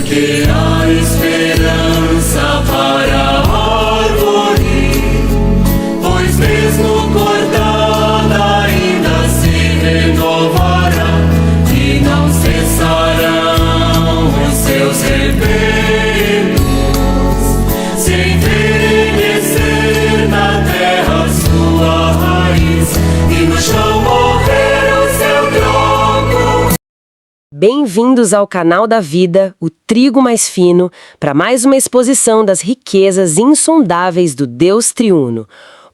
que há esperança para a árvore, pois mesmo cortada ainda se renovará, e não cessarão os seus rebentos, se envelhecer na terra sua raiz, e no chão morrer o seu tronco. Bem-vindos ao canal da Vida, o trigo mais fino, para mais uma exposição das riquezas insondáveis do Deus triuno.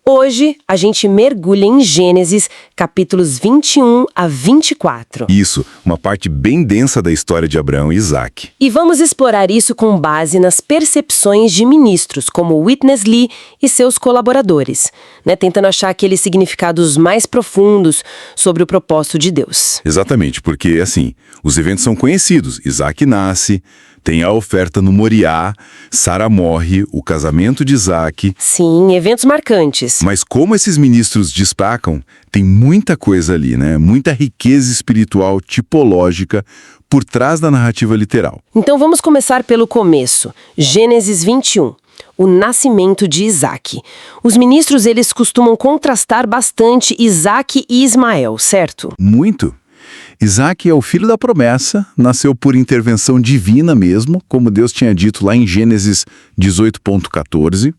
Hoje, a gente mergulha em Gênesis, capítulos 21 a 24. Isso, uma parte bem densa da história de Abraão e Isaac. E vamos explorar isso com base nas percepções de ministros, como Witness Lee e seus colaboradores, tentando achar aqueles significados mais profundos sobre o propósito de Deus. Exatamente, porque, assim, os eventos são conhecidos. Isaac nasce, tem a oferta no Moriá, Sara morre, o casamento de Isaac. Sim, eventos marcantes. Mas como esses ministros destacam, tem muita coisa ali, né? Muita riqueza espiritual, tipológica, por trás da narrativa literal. Então vamos começar pelo começo. Gênesis 21. O nascimento de Isaac. Os ministros, eles costumam contrastar bastante Isaac e Ismael, certo? Muito. Isaac é o filho da promessa, nasceu por intervenção divina mesmo, como Deus tinha dito lá em Gênesis 18.14.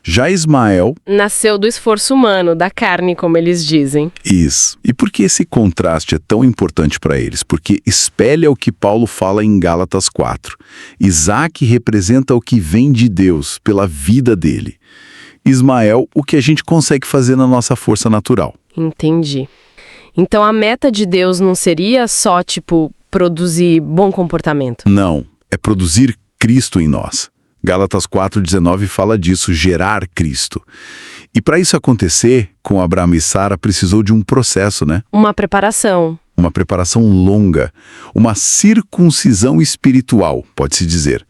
Já Ismael... nasceu do esforço humano, da carne, como eles dizem. Isso. E por que esse contraste é tão importante para eles? Porque espelha o que Paulo fala em Gálatas 4. Isaac representa o que vem de Deus, pela vida dele. Ismael, o que a gente consegue fazer na nossa força natural. Entendi. Então a meta de Deus não seria só, produzir bom comportamento? Não, é produzir Cristo em nós. Gálatas 4,19 fala disso, gerar Cristo. E para isso acontecer, com Abraão e Sara, precisou de um processo, né? Uma preparação. Uma preparação longa, uma circuncisão espiritual, pode-se dizer.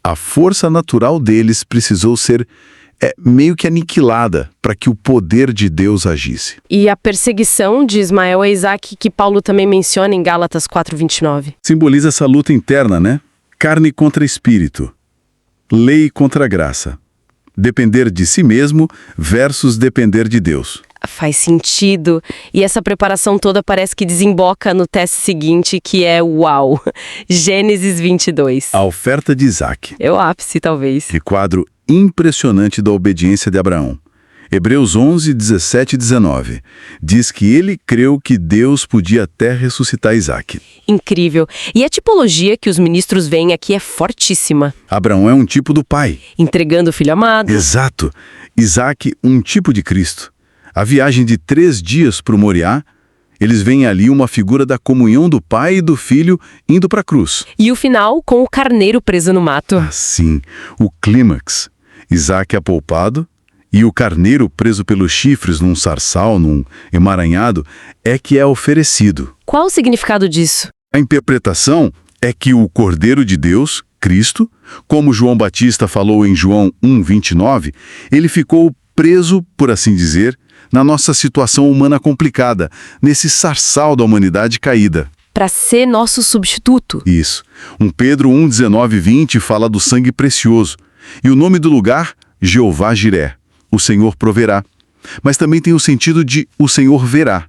A força natural deles precisou ser meio que aniquilada para que o poder de Deus agisse. E a perseguição de Ismael a Isaac, que Paulo também menciona em Gálatas 4,29. Simboliza essa luta interna, né? Carne contra espírito, lei contra graça. Depender de si mesmo versus depender de Deus. Faz sentido. E essa preparação toda parece que desemboca no teste seguinte, que é uau! Gênesis 22. A oferta de Isaac. É o ápice, talvez. E quadro impressionante da obediência de Abraão. Hebreus 11, 17 e 19. Diz que ele creu que Deus podia até ressuscitar Isaac. Incrível. E a tipologia que os ministros veem aqui é fortíssima. Abraão é um tipo do pai. Entregando o filho amado. Exato. Isaac, um tipo de Cristo. A viagem de 3 dias para o Moriá, eles veem ali uma figura da comunhão do pai e do filho indo para a cruz. E o final com o carneiro preso no mato. Sim, o clímax. Isaac é poupado e o carneiro preso pelos chifres num sarçal, num emaranhado, é que é oferecido. Qual o significado disso? A interpretação é que o Cordeiro de Deus, Cristo, como João Batista falou em João 1:29, ele ficou preso, por assim dizer, na nossa situação humana complicada, nesse sarçal da humanidade caída. Para ser nosso substituto. Isso. 1 Pedro 1:19-20 fala do sangue precioso. E o nome do lugar, Jeová Jiré, o Senhor proverá. Mas também tem o sentido de o Senhor verá.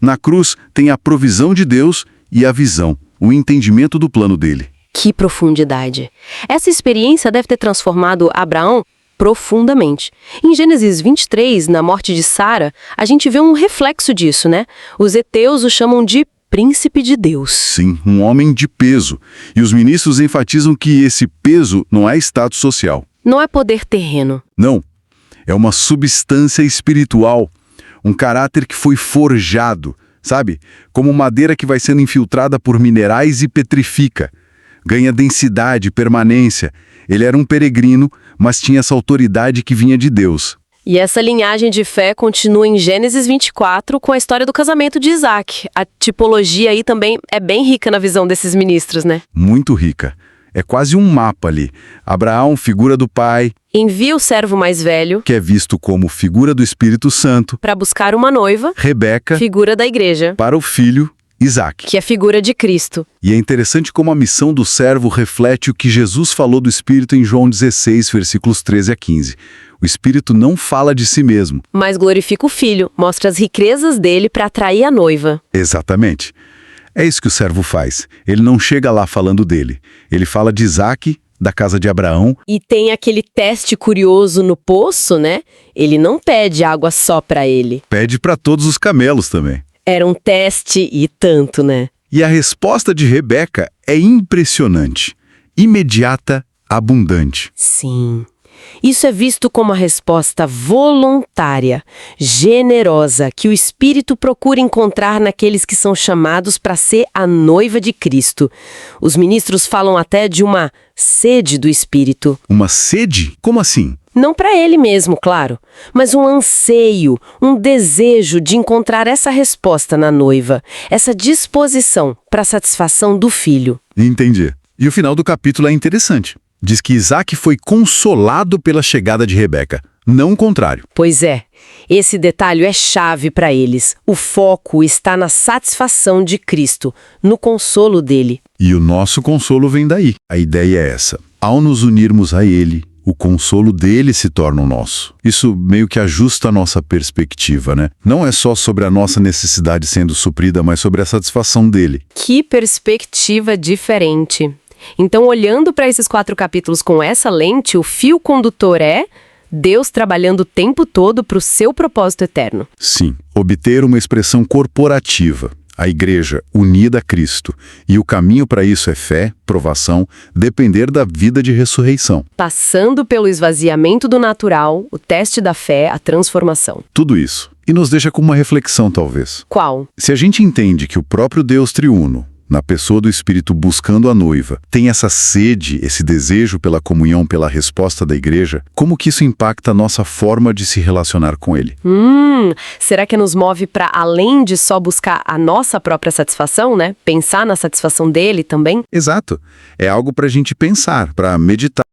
Na cruz tem a provisão de Deus e a visão, o entendimento do plano dele. Que profundidade! Essa experiência deve ter transformado Abraão profundamente. Em Gênesis 23, na morte de Sara, a gente vê um reflexo disso, né? Os heteus o chamam de príncipe de Deus. Sim, um homem de peso. E os ministros enfatizam que esse peso não é status social. Não é poder terreno. Não. É uma substância espiritual. Um caráter que foi forjado, sabe? Como madeira que vai sendo infiltrada por minerais e petrifica. Ganha densidade, permanência. Ele era um peregrino, mas tinha essa autoridade que vinha de Deus. E essa linhagem de fé continua em Gênesis 24 com a história do casamento de Isaac. A tipologia aí também é bem rica na visão desses ministros, né? Muito rica. É quase um mapa ali. Abraão, figura do pai. Envia o servo mais velho, que é visto como figura do Espírito Santo. para buscar uma noiva. Rebeca, figura da igreja. para o filho, Isaac. Que é figura de Cristo. E é interessante como a missão do servo reflete o que Jesus falou do Espírito em João 16, versículos 13 a 15. O Espírito não fala de si mesmo. Mas glorifica o Filho, mostra as riquezas dele para atrair a noiva. Exatamente. É isso que o servo faz. Ele não chega lá falando dele. Ele fala de Isaac, da casa de Abraão. E tem aquele teste curioso no poço, né? Ele não pede água só para ele. Pede para todos os camelos também. Era um teste e tanto, né? E a resposta de Rebeca é impressionante. Imediata, abundante. Sim. Isso é visto como a resposta voluntária, generosa, que o Espírito procura encontrar naqueles que são chamados para ser a noiva de Cristo. Os ministros falam até de uma sede do Espírito. Uma sede? Como assim? Não para ele mesmo, claro, mas um anseio, um desejo de encontrar essa resposta na noiva, essa disposição para a satisfação do filho. Entendi. E o final do capítulo é interessante. Diz que Isaac foi consolado pela chegada de Rebeca, não o contrário. Pois é, esse detalhe é chave para eles. O foco está na satisfação de Cristo, no consolo dele. E o nosso consolo vem daí. A ideia é essa. Ao nos unirmos a Ele, o consolo dele se torna o nosso. Isso meio que ajusta a nossa perspectiva, né? Não é só sobre a nossa necessidade sendo suprida, mas sobre a satisfação dele. Que perspectiva diferente! Então, olhando para esses 4 capítulos com essa lente, o fio condutor é Deus trabalhando o tempo todo para o seu propósito eterno. Sim, obter uma expressão corporativa, a igreja unida a Cristo. E o caminho para isso é fé, provação, depender da vida de ressurreição. Passando pelo esvaziamento do natural, o teste da fé, a transformação. Tudo isso. E nos deixa com uma reflexão, talvez. Qual? Se a gente entende que o próprio Deus triuno, na pessoa do Espírito buscando a noiva, tem essa sede, esse desejo pela comunhão, pela resposta da igreja, como que isso impacta a nossa forma de se relacionar com ele? Será que nos move para além de só buscar a nossa própria satisfação, né? Pensar na satisfação dele também? Exato. É algo para a gente pensar, para meditar.